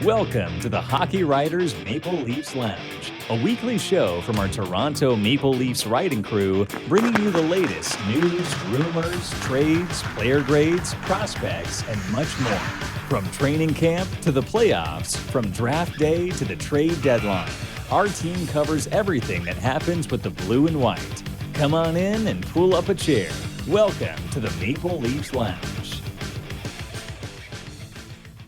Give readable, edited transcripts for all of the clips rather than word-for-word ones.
Welcome to the Hockey Writers Maple Leafs Lounge, a weekly show from our Toronto Maple Leafs writing crew, bringing you the latest news, rumors, trades, player grades, prospects, and much more. From training camp to the playoffs, from draft day to the trade deadline, our team covers everything that happens with the blue and white. Come on in and pull up a chair. Welcome to the Maple Leafs Lounge.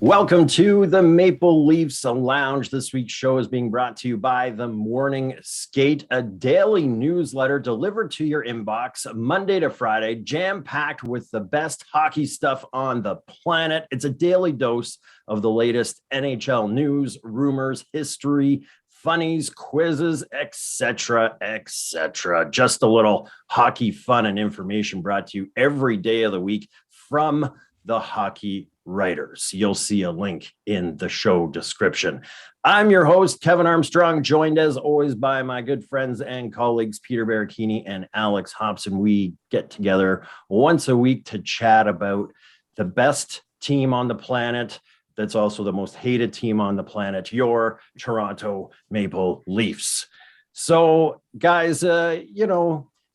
Welcome to the Maple Leafs Lounge. This week's show is being brought to you by The Morning Skate, a daily newsletter delivered to your inbox Monday to Friday, jam-packed with the best hockey stuff on the planet. It's a daily dose of the latest NHL news, rumors, history, funnies, quizzes, etc., etc. Just a little hockey fun and information brought to you every day of the week from the Hockey Writers. You'll see a link in the show description. I'm your host, Kevin Armstrong, joined as always by my good friends and colleagues, Petr, Baracchini and Alex Hobson. We get together once a week to chat about the best team on the planet. That's also the most hated team on the planet, your Toronto Maple Leafs. So guys,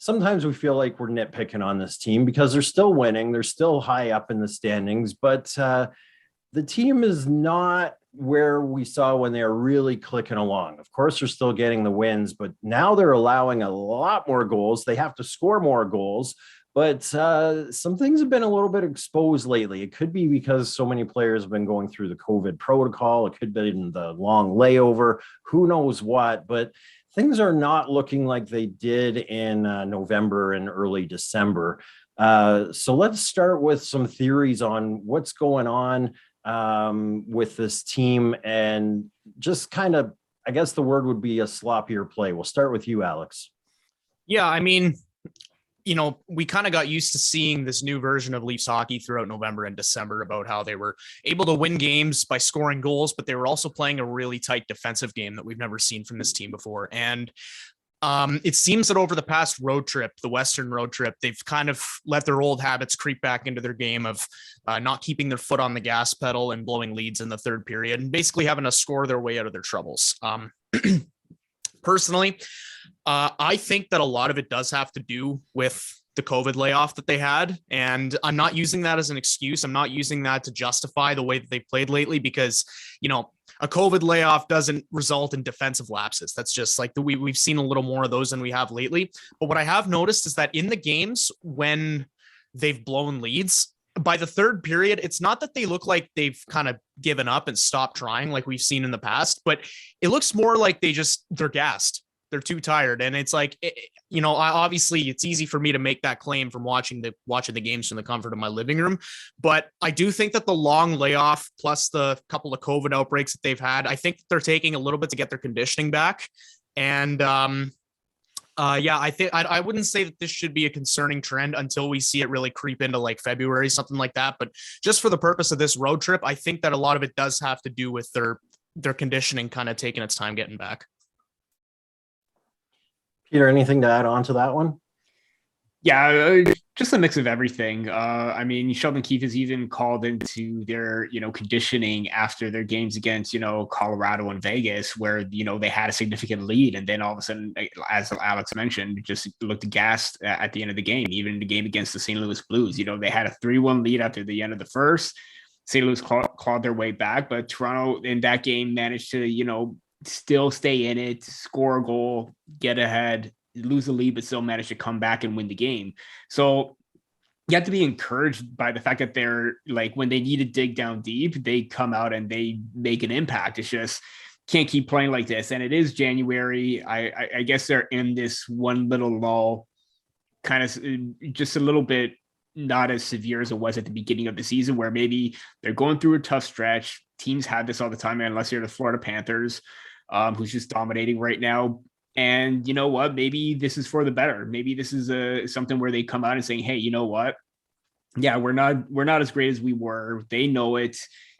sometimes we feel like we're nitpicking on this team because they're still winning. They're still high up in the standings, but the team is not where we saw when they were really clicking along. Of course, they're still getting the wins, but now they're allowing a lot more goals. They have to score more goals, but some things have been a little bit exposed lately. It could be because so many players have been going through the COVID protocol. It could be in the long layover. Who knows what, but things are not looking like they did in November and early December. So let's start with some theories on what's going on with this team and just kind of, I guess the word would be a sloppier play. We'll start with you, Alex. Yeah, I mean, we kind of got used to seeing this new version of Leafs hockey throughout November and December about how they were able to win games by scoring goals, but they were also playing a really tight defensive game that we've never seen from this team before. And it seems that over the past road trip, the Western road trip, they've kind of let their old habits creep back into their game of not keeping their foot on the gas pedal and blowing leads in the third period and basically having to score their way out of their troubles. Personally, I think that a lot of it does have to do with the COVID layoff that they had. And I'm not using that as an excuse. I'm not using that to justify the way that they played lately because, a COVID layoff doesn't result in defensive lapses. That's just like we've seen a little more of those than we have lately. But what I have noticed is that in the games when they've blown leads, by the third period, it's not that they look like they've kind of given up and stopped trying like we've seen in the past, but it looks more like they're gassed. They're too tired. And it's like, obviously it's easy for me to make that claim from watching the games from the comfort of my living room. But I do think that the long layoff plus the couple of COVID outbreaks that they've had, I think they're taking a little bit to get their conditioning back. And I think I wouldn't say that this should be a concerning trend until we see it really creep into like February, something like that. But just for the purpose of this road trip, I think that a lot of it does have to do with their conditioning kind of taking its time getting back. Petr, anything to add on to that one? Yeah, just a mix of everything. I mean, Sheldon Keefe has even called into their, conditioning after their games against, Colorado and Vegas, where, they had a significant lead. And then all of a sudden, as Alex mentioned, just looked gassed at the end of the game, even in the game against the St. Louis Blues. They had a 3-1 lead after the end of the first. St. Louis clawed their way back, but Toronto in that game managed to, still stay in it, score a goal, get ahead, lose the lead, but still manage to come back and win the game. So you have to be encouraged by the fact that they're like, when they need to dig down deep, they come out and they make an impact. It's just can't keep playing like this. And it is January. I guess they're in this one little lull, kind of just a little bit not as severe as it was at the beginning of the season, where maybe they're going through a tough stretch. Teams have this all the time, unless you're the Florida Panthers, who's just dominating right now. And you know what? Maybe this is for the better. Maybe this is something where they come out and saying, "Hey, you know what? Yeah, we're not as great as we were." They know it.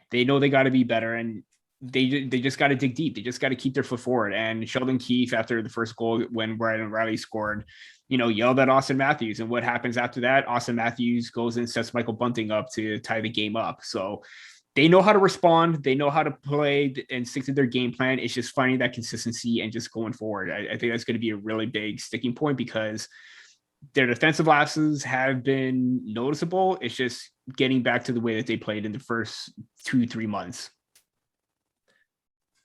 They know they got to be better, and they just got to dig deep. They just got to keep their foot forward. And Sheldon Keefe, after the first goal when Ryan O'Reilly scored, yelled at Auston Matthews. And what happens after that? Auston Matthews goes and sets Michael Bunting up to tie the game up. So they know how to respond. They know how to play and stick to their game plan. It's just finding that consistency and just going forward. I think that's going to be a really big sticking point because their defensive lapses have been noticeable. It's just getting back to the way that they played in the first 2-3 months.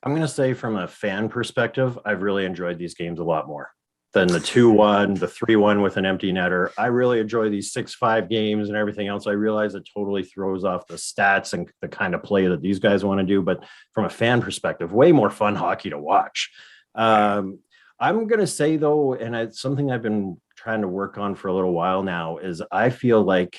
I'm going to say from a fan perspective, I've really enjoyed these games a lot more than the 2-1, the 3-1 with an empty netter. I really enjoy these 6-5 games and everything else. I realize it totally throws off the stats and the kind of play that these guys want to do. But from a fan perspective, way more fun hockey to watch. I'm going to say, though, and it's something I've been trying to work on for a little while now, is I feel like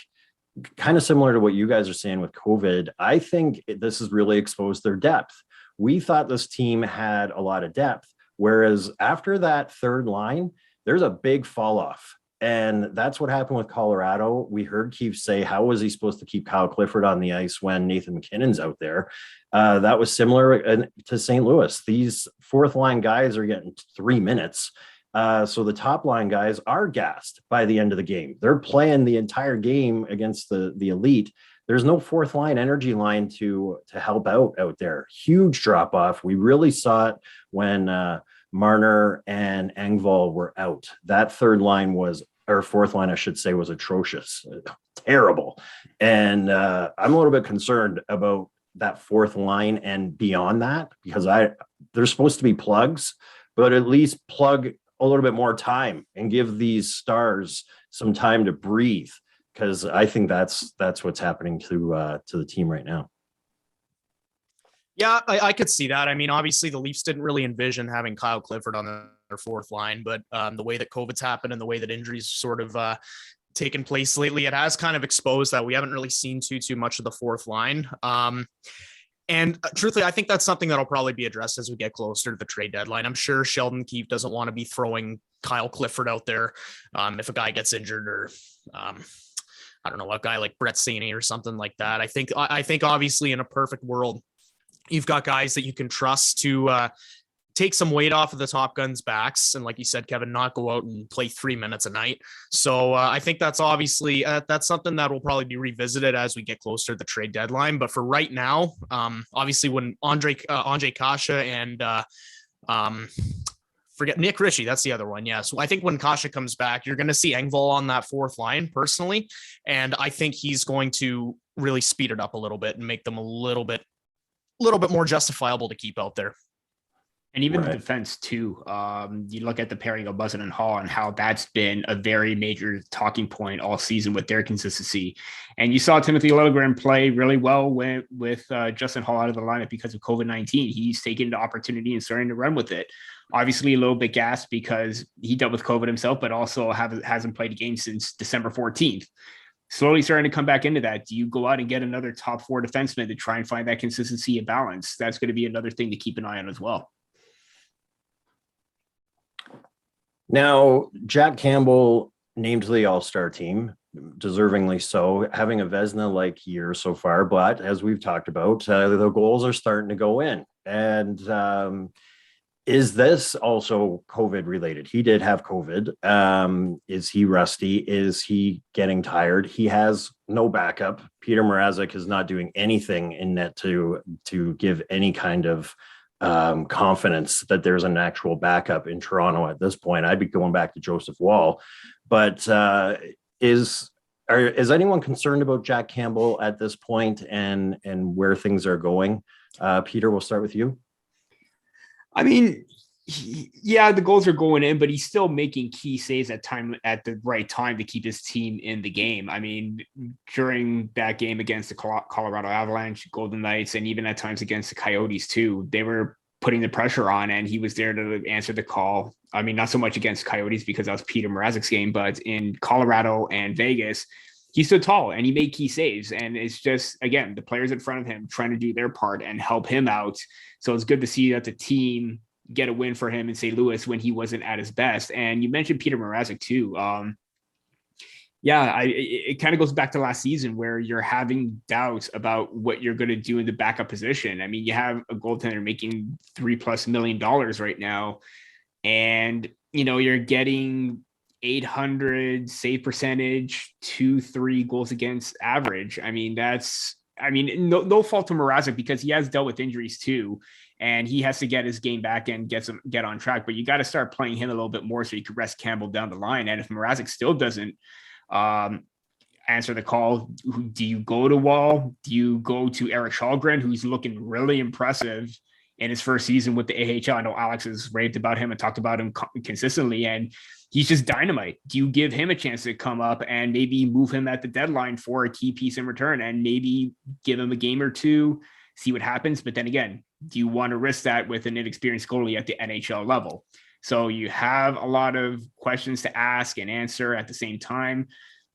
kind of similar to what you guys are saying with COVID, I think this has really exposed their depth. We thought this team had a lot of depth, whereas after that third line, there's a big fall off. And that's what happened with Colorado. We heard Keefe say, how was he supposed to keep Kyle Clifford on the ice when Nathan McKinnon's out there? That was similar to St. Louis. These fourth line guys are getting 3 minutes. So the top line guys are gassed by the end of the game. They're playing the entire game against the elite. There's no fourth line energy line to help out there. Huge drop off. We really saw it when Marner and Engvall were out. That third line or fourth line, I should say, was atrocious, terrible. And I'm a little bit concerned about that fourth line and beyond that, because they're supposed to be plugs, but at least plug a little bit more time and give these stars some time to breathe. Because I think that's what's happening to the team right now. Yeah, I could see that. I mean, obviously the Leafs didn't really envision having Kyle Clifford on their fourth line, but the way that COVID's happened and the way that injuries sort of taken place lately, it has kind of exposed that we haven't really seen too much of the fourth line. And truthfully, I think that's something that'll probably be addressed as we get closer to the trade deadline. I'm sure Sheldon Keefe doesn't want to be throwing Kyle Clifford out there if a guy gets injured or I don't know, a guy like Brett Saney or something like that. I think obviously in a perfect world, you've got guys that you can trust to take some weight off of the top guns' backs. And like you said, Kevin, not go out and play 3 minutes a night. So I think that's obviously, that's something that will probably be revisited as we get closer to the trade deadline. But for right now, obviously when Andre Kasha and forget Nick Ritchie, that's the other one. Yeah. So I think when Kasha comes back, you're going to see Engvall on that fourth line personally. And I think he's going to really speed it up a little bit and make them a little bit more justifiable to keep out there. And even the defense too. You look at the pairing of Muzzin and Hall and how that's been a very major talking point all season with their consistency. And you saw Timothy Liljegren play really well with Justin Hall out of the lineup because of COVID-19. He's taken the opportunity and starting to run with it. Obviously a little bit gassed because he dealt with COVID himself, but also hasn't played a game since December 14th. Slowly starting to come back into that. Do you go out and get another top four defenseman to try and find that consistency and balance? That's going to be another thing to keep an eye on as well. Now, Jack Campbell named to the All-Star team, deservingly so, having a Vezina-like year so far. But as we've talked about, the goals are starting to go in. And is this also COVID related? He did have COVID. Is he rusty? Is he getting tired? He has no backup. Petr Mrazek is not doing anything in net to give any kind of confidence that there's an actual backup in Toronto at this point. I'd be going back to Joseph Wall. But is anyone concerned about Jack Campbell at this point and where things are going? Peter, we'll start with you. I mean, yeah, the goals are going in, but he's still making key saves at the right time to keep his team in the game. I mean, during that game against the Colorado Avalanche, Golden Knights, and even at times against the Coyotes too, they were putting the pressure on, and he was there to answer the call. I mean, not so much against Coyotes because that was Petr Mrazek's game, but in Colorado and Vegas, he stood tall and he made key saves. And it's just, again, the players in front of him trying to do their part and help him out. So it's good to see that the team get a win for him in St. Louis when he wasn't at his best. And you mentioned Petr Mrazek too. It kind of goes back to last season where you're having doubts about what you're going to do in the backup position. I mean, you have a goaltender making $3+ million right now, and you're getting 800 save percentage, 2-3 goals against average. I mean, that's I mean, no fault to Mrazek because he has dealt with injuries too, and he has to get his game back and get on track. But you got to start playing him a little bit more so you could rest Campbell down the line. And if Mrazek still doesn't answer the call, do you go to Wall? Do you go to Eric Shalgren, who's looking really impressive in his first season with the AHL? I know Alex has raved about him and talked about him consistently, and he's just dynamite. Do you give him a chance to come up and maybe move him at the deadline for a key piece in return and maybe give him a game or two, see what happens? But then again, do you want to risk that with an inexperienced goalie at the NHL level? So you have a lot of questions to ask and answer at the same time.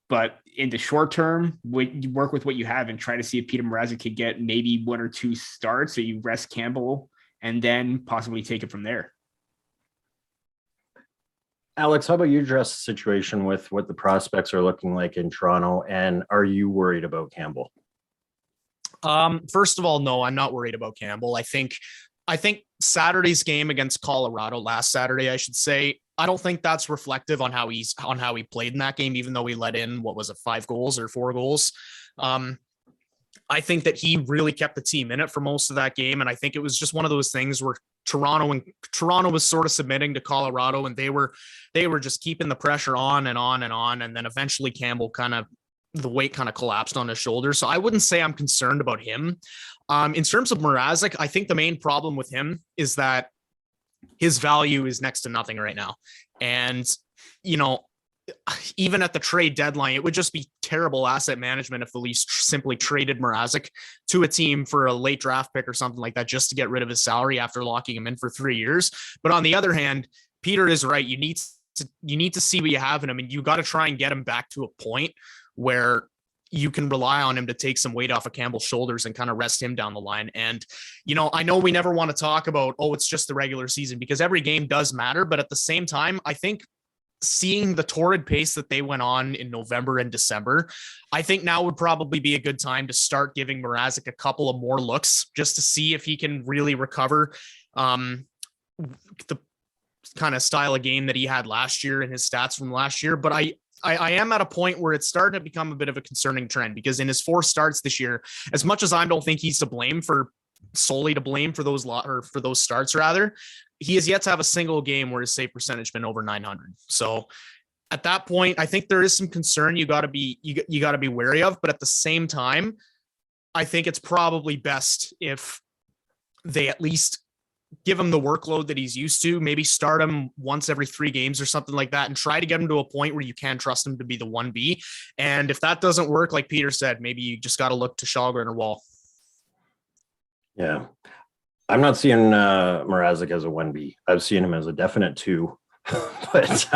But in the short term, you work with what you have and try to see if Petr Mrazek could get maybe 1 or 2 starts. So you rest Campbell and then possibly take it from there. Alex, how about you address the situation with what the prospects are looking like in Toronto? And are you worried about Campbell? First of all, no, I'm not worried about Campbell. I think Saturday's game against Colorado, last Saturday, I should say, I don't think that's reflective on how he played in that game, even though he let in, 5 goals or 4 goals. I think that he really kept the team in it for most of that game. And I think it was just one of those things where Toronto was sort of submitting to Colorado, and they were just keeping the pressure on and on and on. And then eventually Campbell the weight collapsed on his shoulder. So I wouldn't say I'm concerned about him. In terms of Mrazek, I think the main problem with him is that his value is next to nothing right now. And, even at the trade deadline, it would just be terrible asset management if the Leafs simply traded Mrazek to a team for a late draft pick or something like that, just to get rid of his salary after locking him in for 3 years. But on the other hand, Petr is right. You need to see what you have in him, and you got to try and get him back to a point where you can rely on him to take some weight off of Campbell's shoulders and kind of rest him down the line. And, I know we never want to talk about, it's just the regular season, because every game does matter. But at the same time, I think seeing the torrid pace that they went on in November and December, I think now would probably be a good time to start giving Mrazek a couple of more looks just to see if he can really recover the kind of style of game that he had last year and his stats from last year. But I am at a point where it's starting to become a bit of a concerning trend, because in his 4 starts this year, as much as I don't think he's solely to blame for those starts, rather, he has yet to have a single game where his save percentage has been over 900. So at that point, I think there is some concern you got to be wary of. But at the same time, I think it's probably best if they at least give him the workload that he's used to, maybe start him once every 3 games or something like that, and try to get him to a point where you can trust him to be the 1B. And if that doesn't work, like Petr said, maybe you just got to look to Shalgren or Wall. Yeah. I'm not seeing Mrazek as a 1B. I've seen him as a definite 2. But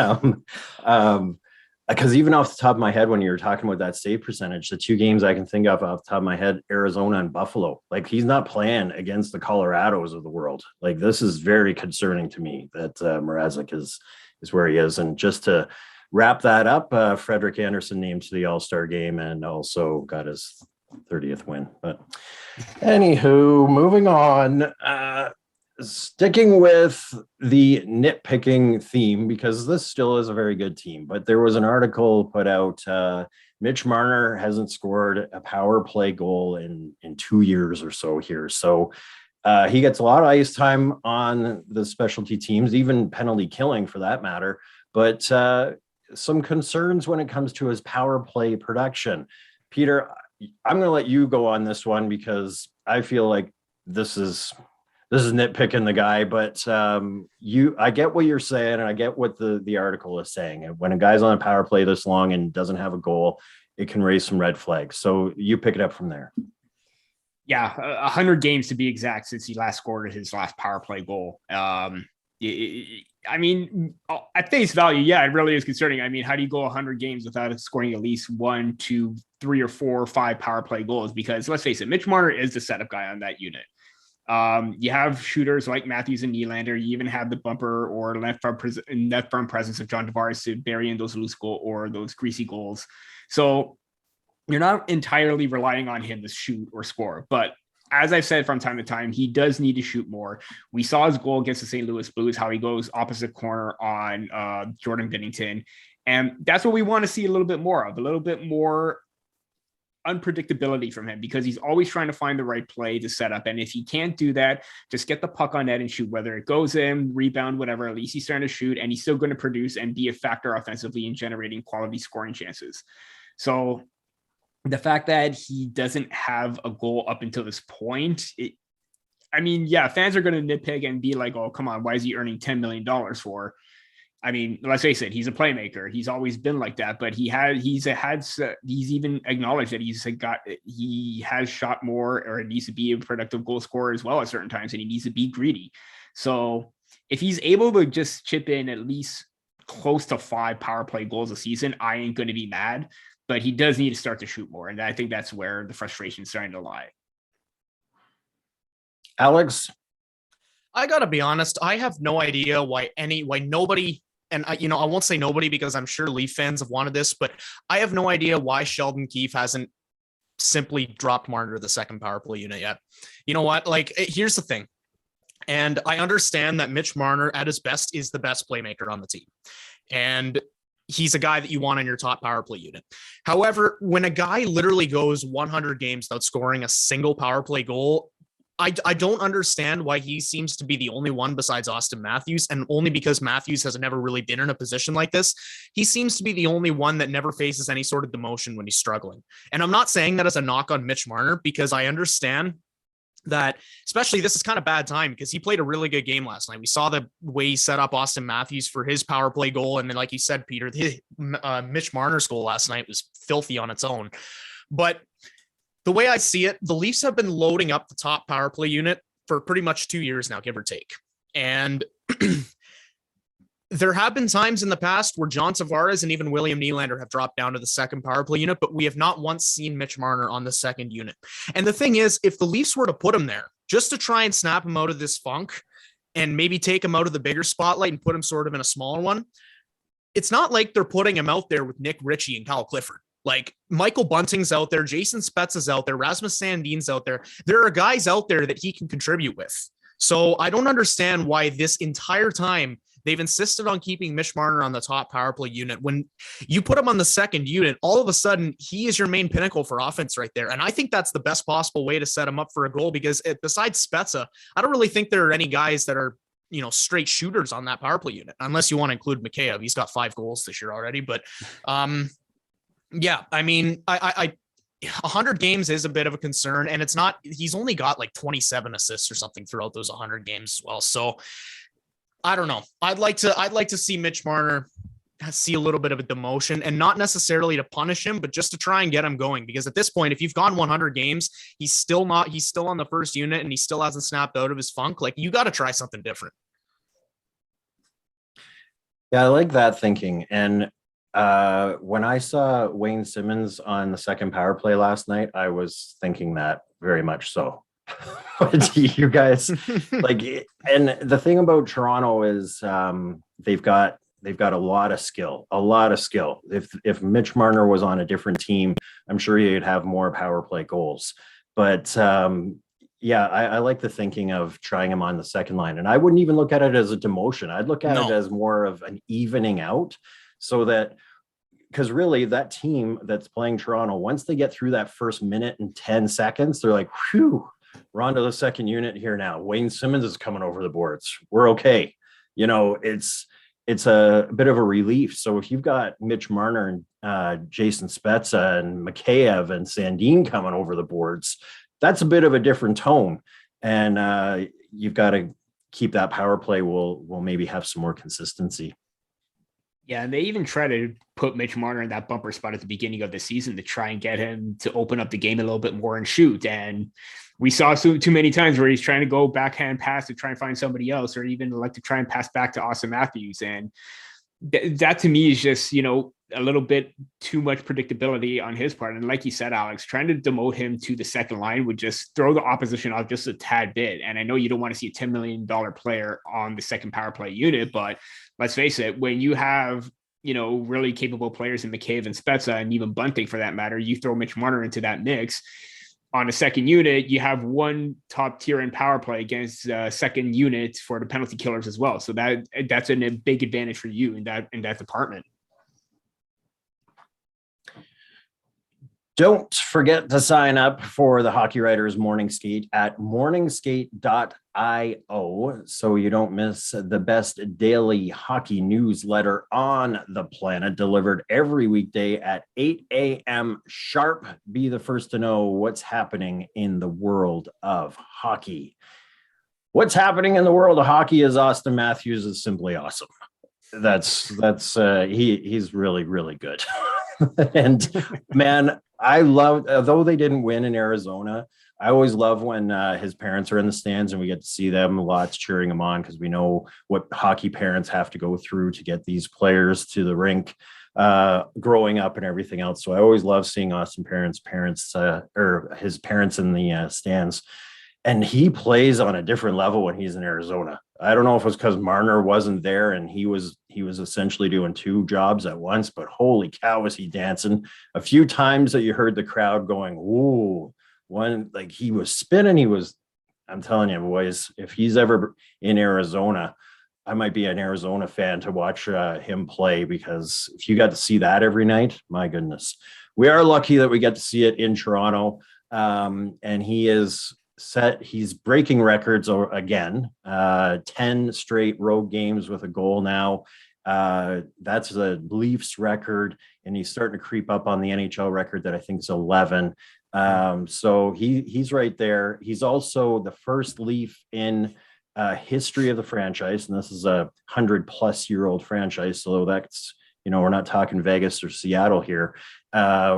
because even off the top of my head, when you were talking about that save percentage, the 2 games I can think of off the top of my head, Arizona and Buffalo, like he's not playing against the Colorados of the world. Like this is very concerning to me that Mrazek is where he is. And just to wrap that up, Frederik Andersen named to the All-Star game and also got his 30th win. But anywho, moving on, sticking with the nitpicking theme, because this still is a very good team, but there was an article put out, Mitch Marner hasn't scored a power play goal in 2 years or so here. So he gets a lot of ice time on the specialty teams, even penalty killing for that matter, but some concerns when it comes to his power play production. Petr, I'm going to let you go on this one because I feel like this is nitpicking the guy, but I get what you're saying, and I get what the article is saying. When a guy's on a power play this long and doesn't have a goal, it can raise some red flags. So you pick it up from there. Yeah, 100 games to be exact since he last scored his last power play goal. I mean, at face value, yeah, it really is concerning. I mean, how do you go 100 games without scoring at least 1, 2, 3, or 4 or 5 power play goals? Because let's face it, Mitch Marner is the setup guy on that unit. You have shooters like Matthews and Nylander. You even have the bumper or net front presence of John Tavares to bury in those loose goal or those greasy goals. So you're not entirely relying on him to shoot or score. But as I've said from time to time, he does need to shoot more. We saw his goal against the St. Louis Blues, how he goes opposite corner on Jordan Binnington. And that's what we want to see a little bit more of, a little bit more unpredictability from him because he's always trying to find the right play to set up. And if he can't do that, just get the puck on net and shoot, whether it goes in, rebound, whatever, at least he's starting to shoot and he's still going to produce and be a factor offensively in generating quality scoring chances. So the fact that he doesn't have a goal up until this point, fans are going to nitpick and be like, oh, come on, why is he earning $10 million for? I mean, let's face it, he's a playmaker. He's always been like that, but he's even acknowledged that he has shot more, or it needs to be a productive goal scorer as well at certain times, and he needs to be greedy. So if he's able to just chip in at least close to 5 power play goals a season, I ain't going to be mad, but he does need to start to shoot more. And I think that's where the frustration is starting to lie. Alex? I got to be honest. I have no idea why nobody, and I won't say nobody because I'm sure Leaf fans have wanted this, but I have no idea why Sheldon Keefe hasn't simply dropped Marner to the second power play unit yet. You know what? Like, here's the thing. And I understand that Mitch Marner at his best is the best playmaker on the team. And he's a guy that you want on your top power play unit. However, when a guy literally goes 100 games without scoring a single power play goal, I don't understand why he seems to be the only one besides Auston Matthews, and only because Matthews has never really been in a position like this. He seems to be the only one that never faces any sort of demotion when he's struggling. And I'm not saying that as a knock on Mitch Marner, because I understand that, especially this is kind of bad time because he played a really good game last night. We saw the way he set up Auston Matthews for his power play goal. And then, like you said, Peter, Mitch Marner's goal last night was filthy on its own. But the way I see it, the Leafs have been loading up the top power play unit for pretty much 2 years now, give or take. And there have been times in the past where John Tavares and even William Nylander have dropped down to the second power play unit, but we have not once seen Mitch Marner on the second unit. And the thing is, if the Leafs were to put him there just to try and snap him out of this funk and maybe take him out of the bigger spotlight and put him sort of in a smaller one, it's not like they're putting him out there with Nick Ritchie and Kyle Clifford. Like, Michael Bunting's out there, Jason Spezza's out there, Rasmus Sandin's out there. There are guys out there that he can contribute with. So I don't understand why this entire time they've insisted on keeping Mitch Marner on the top power play unit. When you put him on the second unit, all of a sudden he is your main pinnacle for offense right there. And I think that's the best possible way to set him up for a goal, because besides Spezza, I don't really think there are any guys that are, straight shooters on that power play unit, unless you want to include Mikheyev. He's got 5 goals this year already, but yeah, I mean, I 100 games is a bit of a concern, and he's only got like 27 assists or something throughout those 100 games as well. So I don't know. I'd like to see Mitch Marner see a little bit of a demotion, and not necessarily to punish him, but just to try and get him going. Because at this point, if you've gone 100 games, he's still on the first unit and he still hasn't snapped out of his funk. Like, you got to try something different. Yeah, I like that thinking. And when I saw Wayne Simmons on the second power play last night, I was thinking that very much so. You guys like, and the thing about Toronto is they've got a lot of skill. If Mitch Marner was on a different team, I'm sure he'd have more power play goals. But yeah, I like the thinking of trying him on the second line, and I wouldn't even look at it as a demotion. I'd look at it as more of an evening out, so that, because really that team that's playing Toronto, once they get through that first minute and 10 seconds, they're like, whew, we're on to the second unit here now. Wayne Simmons is coming over the boards. We're okay. It's a bit of a relief. So if you've got Mitch Marner and Jason Spezza and Mikheyev and Sandin coming over the boards, that's a bit of a different tone. And you've got to keep that power play will maybe have some more consistency. Yeah, and they even try to put Mitch Marner in that bumper spot at the beginning of the season to try and get him to open up the game a little bit more and shoot. And we saw too many times where he's trying to go backhand pass to try and find somebody else, or even like to try and pass back to Auston Matthews. And that to me is just, a little bit too much predictability on his part. And like you said, Alex, trying to demote him to the second line would just throw the opposition off just a tad bit. And I know you don't want to see a $10 million player on the second power play unit, but let's face it, when you have, really capable players in McCabe and Spezza, and even Bunting for that matter, you throw Mitch Marner into that mix on a second unit, you have one top tier in power play against second unit for the penalty killers as well. So that's a big advantage for you in that department. Don't forget to sign up for the Hockey Writers Morning Skate at morningskate.io so you don't miss the best daily hockey newsletter on the planet, delivered every weekday at 8 a.m. sharp. Be the first to know what's happening in the world of hockey. What's happening in the world of hockey is Auston Matthews is simply awesome. He's really, really good. And man, I love, although they didn't win in Arizona, I always love when his parents are in the stands and we get to see them lots cheering him on, because we know what hockey parents have to go through to get these players to the rink growing up and everything else. So I always love seeing Austin parents or his parents in the stands. And he plays on a different level when he's in Arizona. I don't know if it was because Marner wasn't there and he was essentially doing two jobs at once, but holy cow, was he dancing. A few times that you heard the crowd going, ooh, one, like he was spinning. I'm telling you, boys, if he's ever in Arizona, I might be an Arizona fan to watch him play, because if you got to see that every night, my goodness. We are lucky that we get to see it in Toronto. And he's breaking records again, 10 straight road games with a goal now. That's the Leafs record, and he's starting to creep up on the NHL record that I think is 11. So he's right there. He's also the first Leaf in history of the franchise, and this is a 100-plus-year-old franchise, so that's, we're not talking Vegas or Seattle here,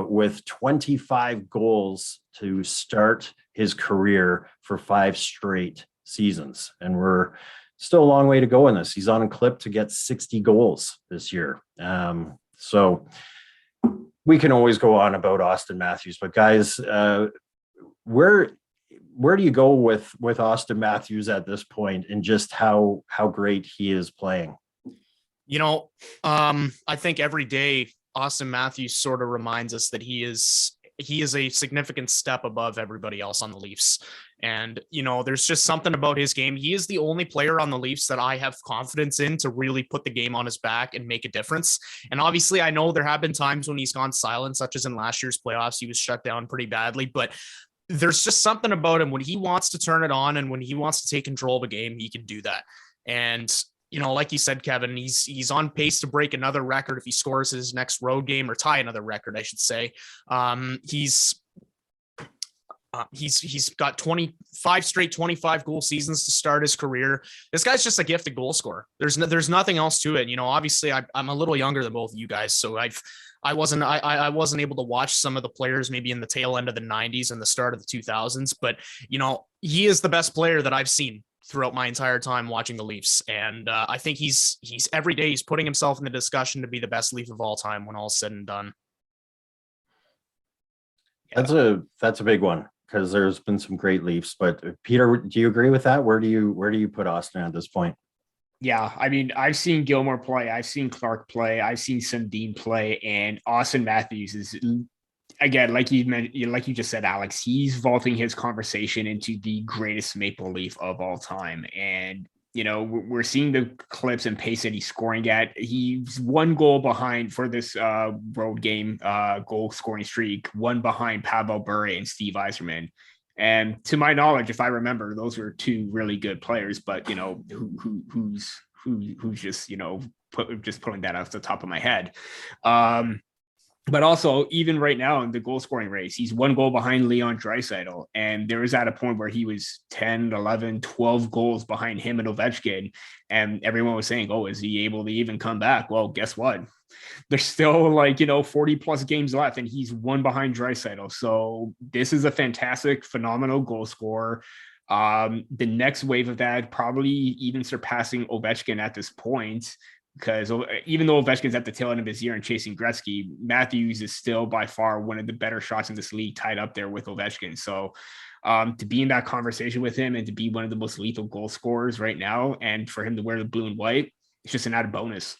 with 25 goals to start his career for 5 straight seasons. And we're still a long way to go in this. He's on a clip to get 60 goals this year. So we can always go on about Auston Matthews, but guys, where do you go with Auston Matthews at this point, and just how great he is playing? I think every day Auston Matthews sort of reminds us that he is a significant step above everybody else on the Leafs. And, there's just something about his game. He is the only player on the Leafs that I have confidence in to really put the game on his back and make a difference. And obviously I know there have been times when he's gone silent, such as in last year's playoffs, he was shut down pretty badly, but there's just something about him when he wants to turn it on and when he wants to take control of a game, he can do that. And like you said, Kevin, he's on pace to break another record if he scores his next road game, or tie another record, I should say. He's got 25 straight 25 goal seasons to start his career. This guy's just a gifted goal scorer. There's nothing else to it. Obviously I'm a little younger than both of you guys, so I wasn't able to watch some of the players maybe in the tail end of the 90s and the start of the 2000s, but he is the best player that I've seen throughout my entire time watching the Leafs. And I think he's every day he's putting himself in the discussion to be the best Leaf of all time when all's said and done. Yeah. That's a big one, because there's been some great Leafs, but Peter, do you agree with that? Where do you put Austin at this point? Yeah, I mean, I've seen Gilmore play, I've seen Clark play, I've seen Sundin play, and Auston Matthews is, again, like you just said, Alex, he's vaulting his conversation into the greatest Maple Leaf of all time. And, we're seeing the clips and pace that he's scoring at. He's 1 goal behind for this road game goal scoring streak, 1 behind Pavel Bure and Steve Yzerman. And to my knowledge, if I remember, those were 2 really good players, but who's just, just pulling that off the top of my head. But also, even right now in the goal scoring race, he's 1 goal behind Leon Draisaitl. And there was at a point where he was 10, 11, 12 goals behind him and Ovechkin. And everyone was saying, oh, is he able to even come back? Well, guess what? There's still 40 plus games left, and he's 1 behind Draisaitl. So this is a fantastic, phenomenal goal scorer. The next wave of that, probably even surpassing Ovechkin at this point, because even though Ovechkin's at the tail end of his year and chasing Gretzky, Matthews is still by far one of the better shots in this league, tied up there with Ovechkin. So to be in that conversation with him and to be one of the most lethal goal scorers right now, and for him to wear the blue and white, it's just an added bonus.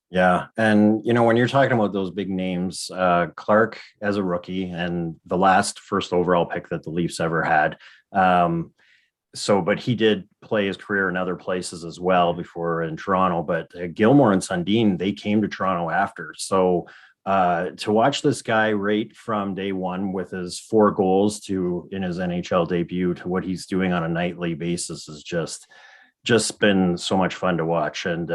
Yeah. And, when you're talking about those big names, Clark as a rookie and the last first overall pick that the Leafs ever had. But he did play his career in other places as well before in Toronto, but Gilmore and Sundin, they came to Toronto after. So To watch this guy rate from day one with his 4 goals in his NHL debut to what he's doing on a nightly basis is just been so much fun to watch. And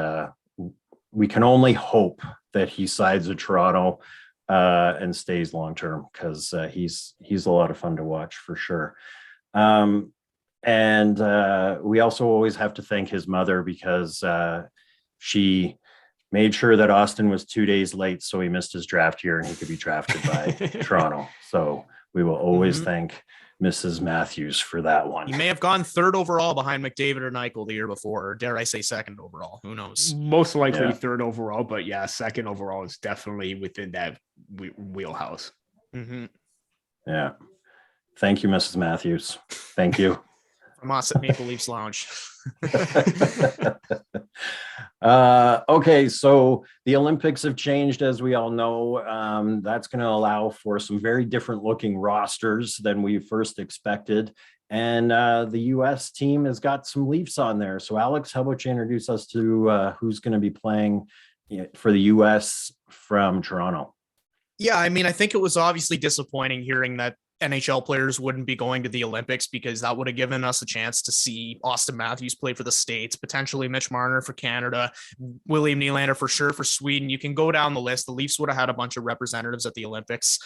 we can only hope that he sides with Toronto and stays long term, because he's a lot of fun to watch for sure. And we also always have to thank his mother, because she made sure that Auston was 2 days late, so he missed his draft year and he could be drafted by Toronto. So we will always thank Mrs. Matthews for that one. He may have gone 3rd overall behind McDavid or Eichel the year before, or dare I say 2nd overall? Who knows? Most likely 3rd overall, but yeah, 2nd overall is definitely within that wheelhouse. Mm-hmm. Yeah. Thank you, Mrs. Matthews. Thank you. From us at Maple Leafs Lounge. Okay, so the Olympics have changed, as we all know. That's going to allow for some very different looking rosters than we first expected. And the U.S. team has got some Leafs on there. So Alex, how about you introduce us to who's going to be playing for the U.S. from Toronto? Yeah, I mean, I think it was obviously disappointing hearing that NHL players wouldn't be going to the Olympics, because that would have given us a chance to see Auston Matthews play for the States, potentially Mitch Marner for Canada, William Nylander for sure for Sweden. You can go down the list. The Leafs would have had a bunch of representatives at the Olympics.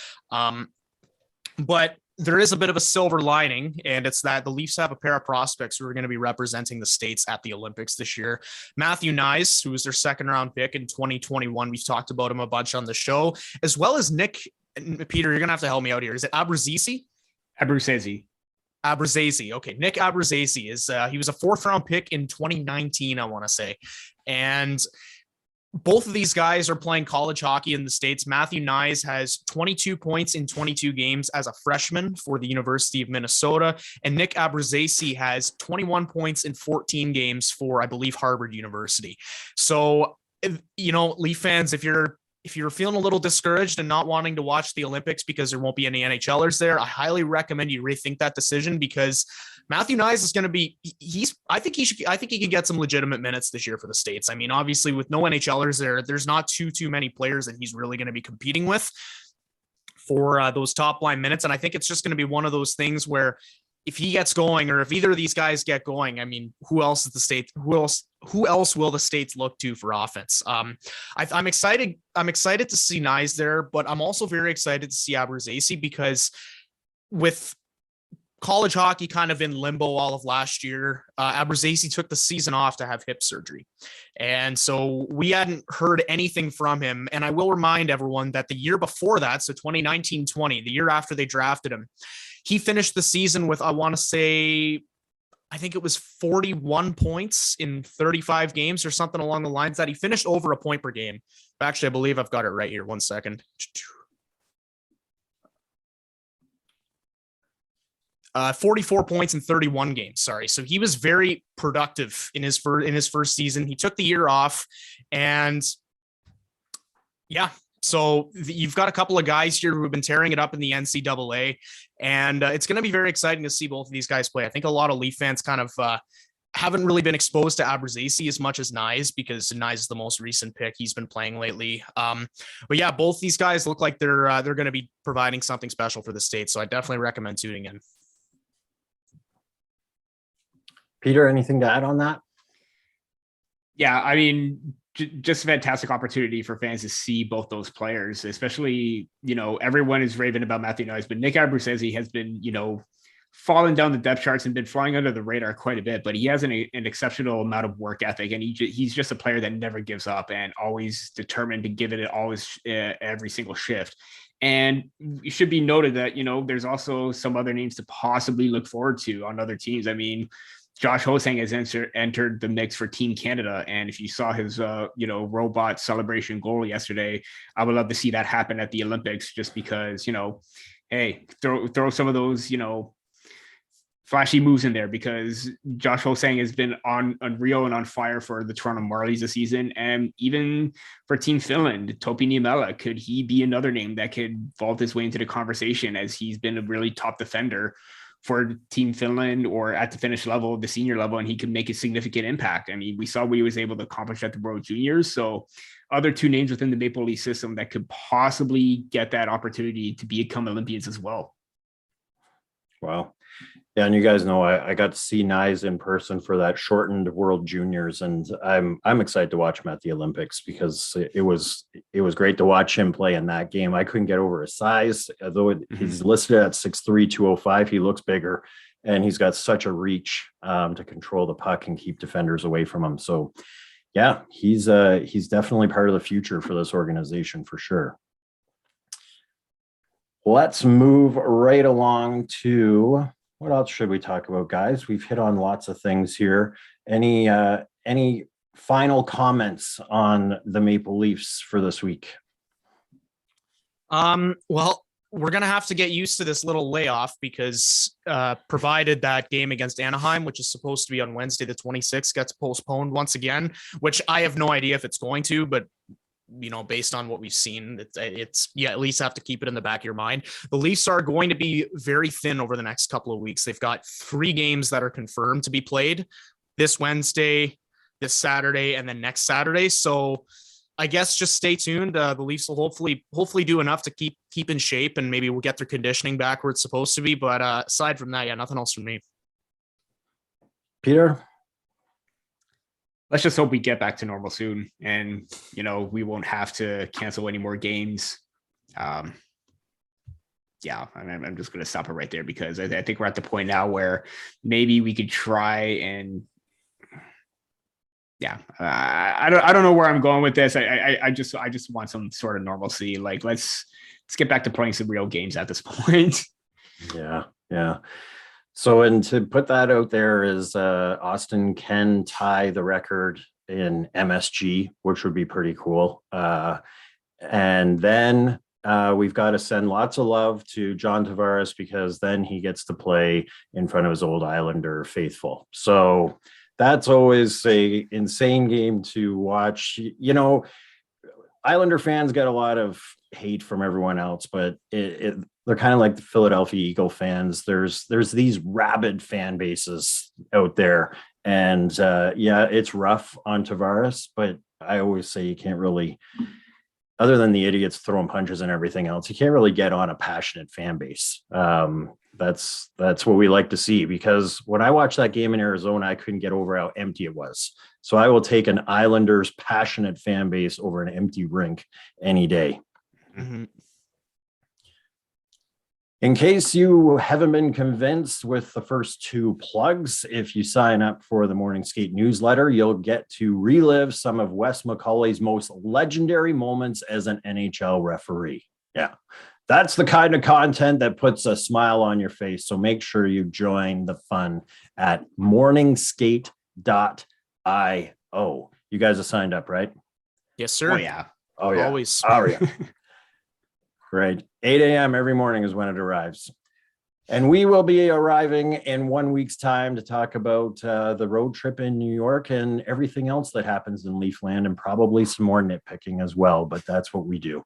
But there is a bit of a silver lining, and it's that the Leafs have a pair of prospects who are going to be representing the States at the Olympics this year. Matthew Knies, who was their 2nd round pick in 2021. We've talked about him a bunch on the show, as well as Nick. Peter, you're going to have to help me out here. Is it Abruzzese? Abruzzese. Okay. Nick Abruzzese is, he was a 4th round pick in 2019, I want to say. And both of these guys are playing college hockey in the States. Matthew Knies has 22 points in 22 games as a freshman for the University of Minnesota. And Nick Abruzzese has 21 points in 14 games for, I believe, Harvard University. So, Leaf fans, if you're feeling a little discouraged and not wanting to watch the Olympics because there won't be any NHLers there, I highly recommend you rethink that decision, because Matthew Knies is going to be, I think he could get some legitimate minutes this year for the States. I mean, obviously with no NHLers there, there's not too many players that he's really going to be competing with for those top line minutes. And I think it's just going to be one of those things where if he gets going, or if either of these guys get going, I mean, who else will the States look to for offense? I'm excited to see Knies there, but I'm also very excited to see Abruzzese, because with college hockey kind of in limbo all of last year, Abruzzese took the season off to have hip surgery. And so we hadn't heard anything from him. And I will remind everyone that the year before that, so 2019-20, the year after they drafted him, he finished the season with, I think it was 41 points in 35 games or something along the lines that. He finished over a point per game. Actually, I believe I've got it right here. 1 second. 44 points in 31 games. Sorry. So he was very productive in his first season. He took the year off, and yeah. So you've got a couple of guys here who have been tearing it up in the NCAA, and it's going to be very exciting to see both of these guys play. I think a lot of Leaf fans kind of haven't really been exposed to Abruzzese as much as Knies, because Knies is the most recent pick he's been playing lately. But yeah, both these guys look like they're going to be providing something special for the States. So I definitely recommend tuning in. Peter, anything to add on that? Yeah, I mean, just a fantastic opportunity for fans to see both those players, especially, everyone is raving about Matthew Knies, but Nick Abruzzese has been, fallen down the depth charts and been flying under the radar quite a bit, but he has an exceptional amount of work ethic, and he's just a player that never gives up and always determined to give it always every single shift. And it should be noted that, there's also some other names to possibly look forward to on other teams. I mean, Josh Hosang has entered the mix for Team Canada. And if you saw his, robot celebration goal yesterday, I would love to see that happen at the Olympics, just because, hey, throw some of those, flashy moves in there, because Josh Hosang has been unreal and on fire for the Toronto Marlies this season. And even for Team Finland, Topi Niemela, could he be another name that could vault his way into the conversation, as he's been a really top defender for Team Finland or at the Finnish level, the senior level, and he could make a significant impact. I mean, we saw what he was able to accomplish at the World Juniors. So other two names within the Maple Leaf system that could possibly get that opportunity to become Olympians as well. Wow. Yeah, and you guys know I got to see Nyes in person for that shortened World Juniors, and I'm excited to watch him at the Olympics because it was great to watch him play in that game. I couldn't get over his size, although he's listed at 6'3", 205. He looks bigger, and he's got such a reach to control the puck and keep defenders away from him. So, yeah, he's definitely part of the future for this organization for sure. Let's move right along to what else should we talk about, guys? We've hit on lots of things here. Any final comments on the Maple Leafs for this week? Well, we're going to have to get used to this little layoff because provided that game against Anaheim, which is supposed to be on Wednesday, the 26th, gets postponed once again, which I have no idea if it's going to, but based on what we've seen, it's at least have to keep it in the back of your mind. The Leafs are going to be very thin over the next couple of weeks. They've got 3 games that are confirmed to be played this Wednesday, this Saturday, and then next Saturday. So I guess just stay tuned. The Leafs will hopefully do enough to keep in shape, and maybe we'll get their conditioning back where it's supposed to be. But aside from that, nothing else from me. Peter? Let's just hope we get back to normal soon, and we won't have to cancel any more games. I'm just going to stop it right there because I think we're at the point now where maybe we could try and I don't know where I'm going with this. I just want some sort of normalcy. Like let's get back to playing some real games at this point. Yeah. So, and to put that out there is Auston can tie the record in MSG, which would be pretty cool. And then we've got to send lots of love to John Tavares because then he gets to play in front of his old Islander faithful. So that's always a insane game to watch. Islander fans get a lot of hate from everyone else, but they're kind of like the Philadelphia Eagle fans. There's these rabid fan bases out there, and it's rough on Tavares, but I always say you can't really, other than the idiots throwing punches and everything else, you can't really get on a passionate fan base. That's what we like to see, because when I watched that game in Arizona, I couldn't get over how empty it was. So I will take an Islanders passionate fan base over an empty rink any day. Mm-hmm. In case you haven't been convinced with the first 2 plugs, if you sign up for the Morning Skate newsletter, you'll get to relive some of Wes McCauley's most legendary moments as an NHL referee. Yeah, that's the kind of content that puts a smile on your face. So make sure you join the fun at morningskate.io. You guys are signed up, right? Yes, sir. Oh, yeah. Always. Oh, yeah. Right. 8 a.m. every morning is when it arrives. And we will be arriving in 1 week's time to talk about the road trip in New York and everything else that happens in Leafland, and probably some more nitpicking as well. But that's what we do.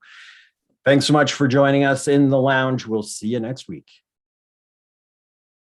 Thanks so much for joining us in the lounge. We'll see you next week.